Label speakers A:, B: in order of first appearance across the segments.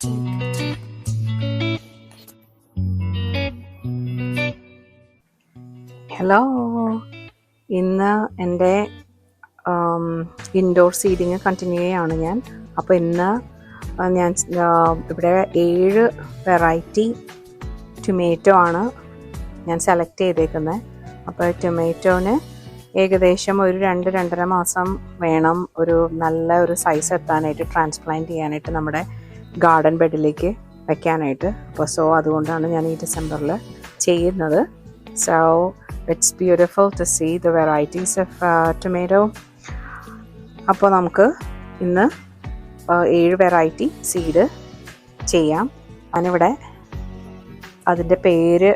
A: Hello, ഇന്ന് എൻ്റെ indoor seeding continue ചെയ്യാണ് ഞാൻ. അപ്പോൾ ഇന്ന് ഞാൻ ഇവിടെ 7 വെറൈറ്റി ടൊമാറ്റോ ആണ് ഞാൻ സെലക്ട് ചെയ്തേക്കുന്നത്. അപ്പോൾ ടൊമാറ്റോന് ഏകദേശം ഒരു 2-2.5 മാസം വേണം ഒരു നല്ല ഒരു സൈസ് എത്താനായിട്ട്, ട്രാൻസ്പ്ലാന്റ് ചെയ്യാനായിട്ട്, നമ്മുടെ ഗാർഡൻ ബെഡിലേക്ക് വയ്ക്കാനായിട്ട്. അപ്പോൾ അതുകൊണ്ടാണ് ഞാൻ ഈ ഡിസംബറിൽ ചെയ്യുന്നത്. So it's beautiful to see the varieties of tomato. അപ്പോൾ നമുക്ക് ഇന്ന് 7 വെറൈറ്റി സീഡ് ചെയ്യാം. ഞാനിവിടെ അതിൻ്റെ പേര്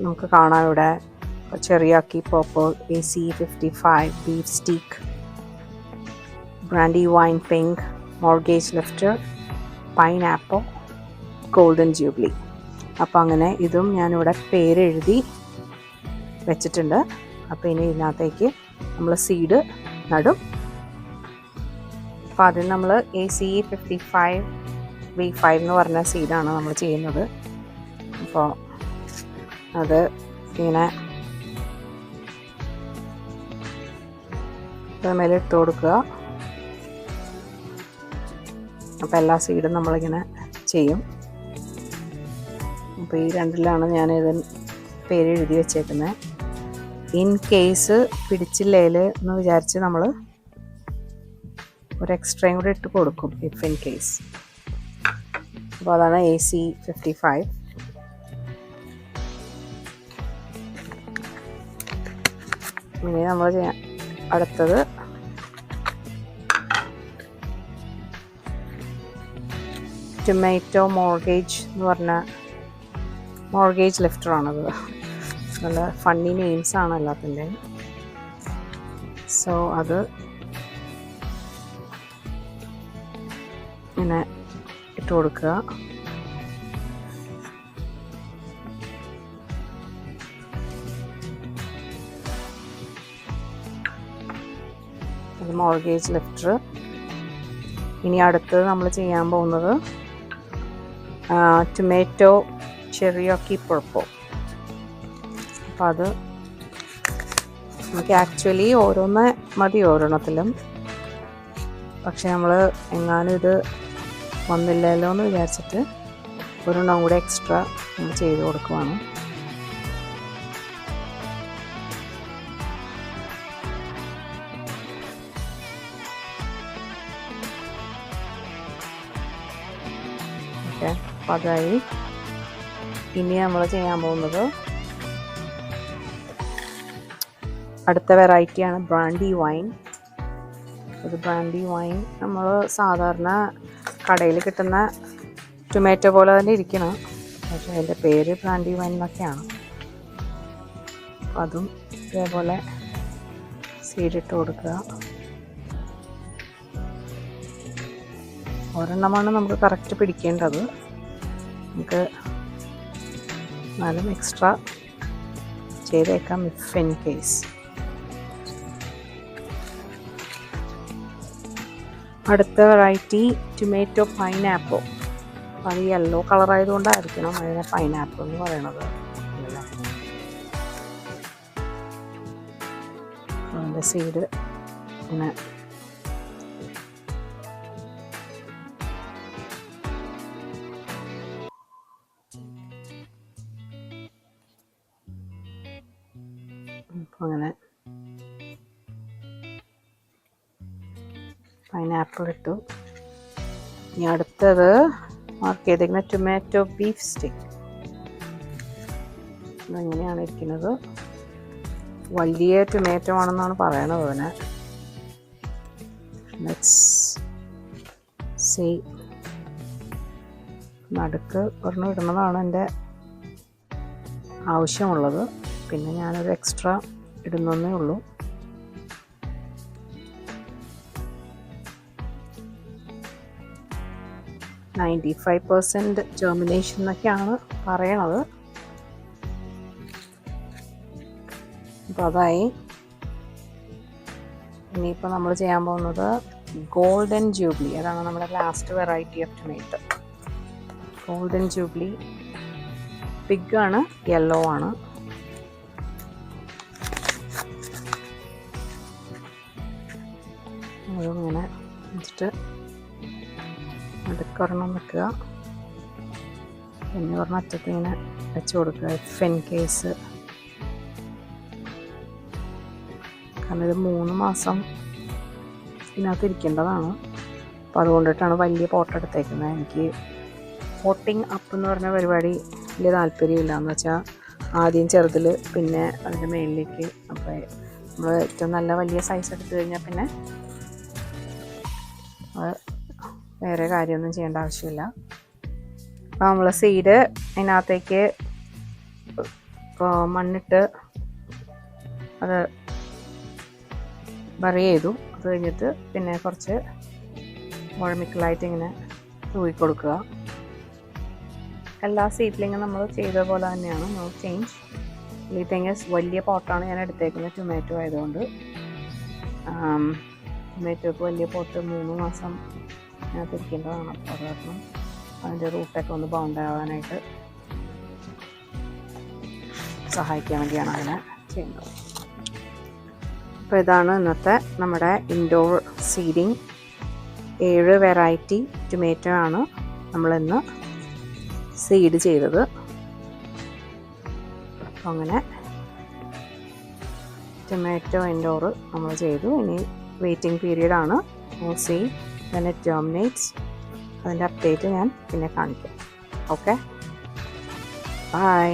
A: നമുക്ക് കാണാം. ഇവിടെ ചെറിയാക്കി പോപ്പോ, AC55, beef steak, brandy wine pink, mortgage lifter, pineapple, golden jubilee. അപ്പോൾ അങ്ങനെ ഇതും ഞാനിവിടെ പേരെഴുതി വെച്ചിട്ടുണ്ട്. അപ്പോൾ ഇനി ഇതിനകത്തേക്ക് നമ്മൾ സീഡ് നടും. അപ്പോൾ അതിന് നമ്മൾ AC55 V5 എന്ന് പറഞ്ഞ സീഡാണ് നമ്മൾ ചെയ്യുന്നത്. അപ്പോൾ അത് ഇങ്ങനെ മേലെ ഇട്ട് കൊടുക്കുക. അപ്പോൾ എല്ലാ സീഡും നമ്മളിങ്ങനെ ചെയ്യും. അപ്പോൾ ഈ 2ലാണ് ഞാനിത് പേര് എഴുതി വെച്ചേക്കുന്നത്. ഇൻ കേസ് പിടിച്ചില്ലേൽ എന്ന് വിചാരിച്ച് നമ്മൾ ഒരു എക്സ്ട്രയും കൂടെ ഇട്ട് കൊടുക്കും, ഇഫ് ഇൻ കേസ്. അപ്പോൾ അതാണ് AC55. ഇനി നമ്മൾ അടുത്തത് ടൊമാറ്റോ മോർഗേജ് എന്ന് പറഞ്ഞ മോർഗേജ് ലിഫ്റ്ററാണത്. നല്ല ഫണ്ണി നെയിംസാണ് എല്ലാത്തിൻ്റെയും. സോ അത് ഇങ്ങനെ ഇട്ട് കൊടുക്കുക. അത് മോർഗേജ് ലിഫ്റ്റർ. ഇനി അടുത്തത് നമ്മൾ ചെയ്യാൻ പോകുന്നത് ടൊമാറ്റോ ചെറിയാക്കി പർപ്പിൾ. അപ്പോൾ അത് നമുക്ക് ആക്ച്വലി ഓരോന്ന് മതി ഓരോന്നത്തിലും. പക്ഷെ നമ്മൾ എങ്ങാനും ഇത് വന്നില്ലല്ലോ എന്ന് വിചാരിച്ചിട്ട് ഒരെണ്ണം കൂടെ എക്സ്ട്രാ നമ്മൾ ചെയ്ത് കൊടുക്കുവാണ്. ഓക്കെ, അപ്പോൾ അതായി. ഇനി നമ്മൾ ചെയ്യാൻ പോകുന്നത് അടുത്ത വെറൈറ്റിയാണ് ബ്രാൻഡി വൈൻ. ഇത് ബ്രാൻഡി വൈൻ നമ്മൾ സാധാരണ കടയിൽ കിട്ടുന്ന ടൊമാറ്റോ പോലെ തന്നെ ഇരിക്കണം, പക്ഷേ അതിൻ്റെ പേര് ബ്രാൻഡി വൈൻ എന്നൊക്കെയാണ്. അതും ഇതേപോലെ സീഡിട്ട് കൊടുക്കുക. ഒരെണ്ണമാണ് നമുക്ക് കറക്റ്റ് പിടിക്കേണ്ടത്. നമുക്ക് എന്നാലും എക്സ്ട്രാ ചെയ്തേക്കാം ഇഫ് ഇൻ കേസ്. അടുത്ത വെറൈറ്റി ടൊമാറ്റോ പൈനാപ്പിൾ. അത് യെല്ലോ കളറായതുകൊണ്ടായിരിക്കണം അതിനെ പൈനാപ്പിൾ എന്ന് പറയണത്. അതിൻ്റെ സീഡ് ഇങ്ങനെ അങ്ങനെ പൈനാപ്പിൾ ഇട്ടു. ഇനി അടുത്തത് മാർക്ക് ചെയ്തേക്കുന്ന ടൊമാറ്റോ ബീഫ് സ്റ്റീക്ക്. ഇതെങ്ങനെയാണ് ഇരിക്കുന്നത്. വലിയ ടൊമാറ്റോ ആണെന്നാണ് പറയണത് അതിന്. Let's see. നടുക്ക് ഒരെണ്ണം ഇടുന്നതാണ് എൻ്റെ ആവശ്യമുള്ളത്. പിന്നെ ഞാനൊരു എക്സ്ട്രാ ഇടുന്നേ ഉള്ളൂ. %95 ജെർമിനേഷൻ എന്നൊക്കെയാണ് പറയണത്. അപ്പോൾ അതായി. ഇനിയിപ്പോൾ നമ്മൾ ചെയ്യാൻ പോകുന്നത് ഗോൾഡൻ ജൂബിലി, അതാണ് നമ്മുടെ last variety of tomato. Golden jubilee പിഗാണ്, യെല്ലോ ആണ്. അതിങ്ങനെ വെച്ചിട്ട് അടുക്കൊരെണ്ണം വെക്കുക, പിന്നെ ഒരെണ്ണം അറ്റത്ത് ഇങ്ങനെ വെച്ച് കൊടുക്കുക. ഫെൻ കേസ്, കാരണം ഇത് 3 മാസം ഇതിനകത്ത് ഇരിക്കേണ്ടതാണ്. അപ്പോൾ അതുകൊണ്ടിട്ടാണ് വലിയ പോട്ട് എടുത്തേക്കുന്നത്. എനിക്ക് പോട്ടിങ് അപ്പ് എന്ന് പറഞ്ഞ പരിപാടി വലിയ താല്പര്യമില്ല. എന്ന് വെച്ചാൽ ആദ്യം ചെറുതിൽ പിന്നെ അതിൻ്റെ മേളിലേക്ക്. അപ്പോൾ നമ്മൾ ഏറ്റവും നല്ല വലിയ സൈസ് എടുത്തു കഴിഞ്ഞാൽ പിന്നെ വേറെ കാര്യമൊന്നും ചെയ്യേണ്ട ആവശ്യമില്ല. അപ്പോൾ നമ്മൾ സീഡ് അതിനകത്തേക്ക് മണ്ണിട്ട് അത് ബറി ചെയ്തു. അത് കഴിഞ്ഞിട്ട് പിന്നെ കുറച്ച് മുഴമിക്കളായിട്ട് ഇങ്ങനെ തൂക്കി കൊടുക്കുക. എല്ലാ സീഡ്ലിങ്ങും നമ്മൾ ചെയ്ത പോലെ തന്നെയാണ്, നോ ചേഞ്ച്. ഈ തെങ്ങ് വലിയ പോട്ടാണ് ഞാൻ എടുത്തേക്കുന്നത്, ടൊമാറ്റോ ആയതുകൊണ്ട്. ടൊമാറ്റോക്ക് വലിയ പോട്ട് 3 മാസം അതിനകത്ത് ഇരിക്കേണ്ടതാണ്. അപ്പോൾ അത് കാരണം അതിൻ്റെ റൂട്ടൊക്കെ ഒന്ന് ബൗണ്ട് ആവാനായിട്ട് സഹായിക്കാൻ വേണ്ടിയാണ് അങ്ങനെ ചെയ്യുന്നത്. അപ്പോൾ ഇതാണ് ഇന്നത്തെ നമ്മുടെ ഇൻഡോർ സീഡിങ്. 7 വെറൈറ്റി ടൊമാറ്റോ ആണ് നമ്മളിന്ന് സീഡ് ചെയ്തത്. അപ്പോൾ അങ്ങനെ ടൊമാറ്റോ ഇൻഡോർ നമ്മൾ ചെയ്തു. ഇനി വെയിറ്റിംഗ് പീരീഡാണ്. See when it germinates. അതിൻ്റെ അപ്ഡേറ്റ് ഞാൻ പിന്നെ കാണിക്കാം. Okay, by.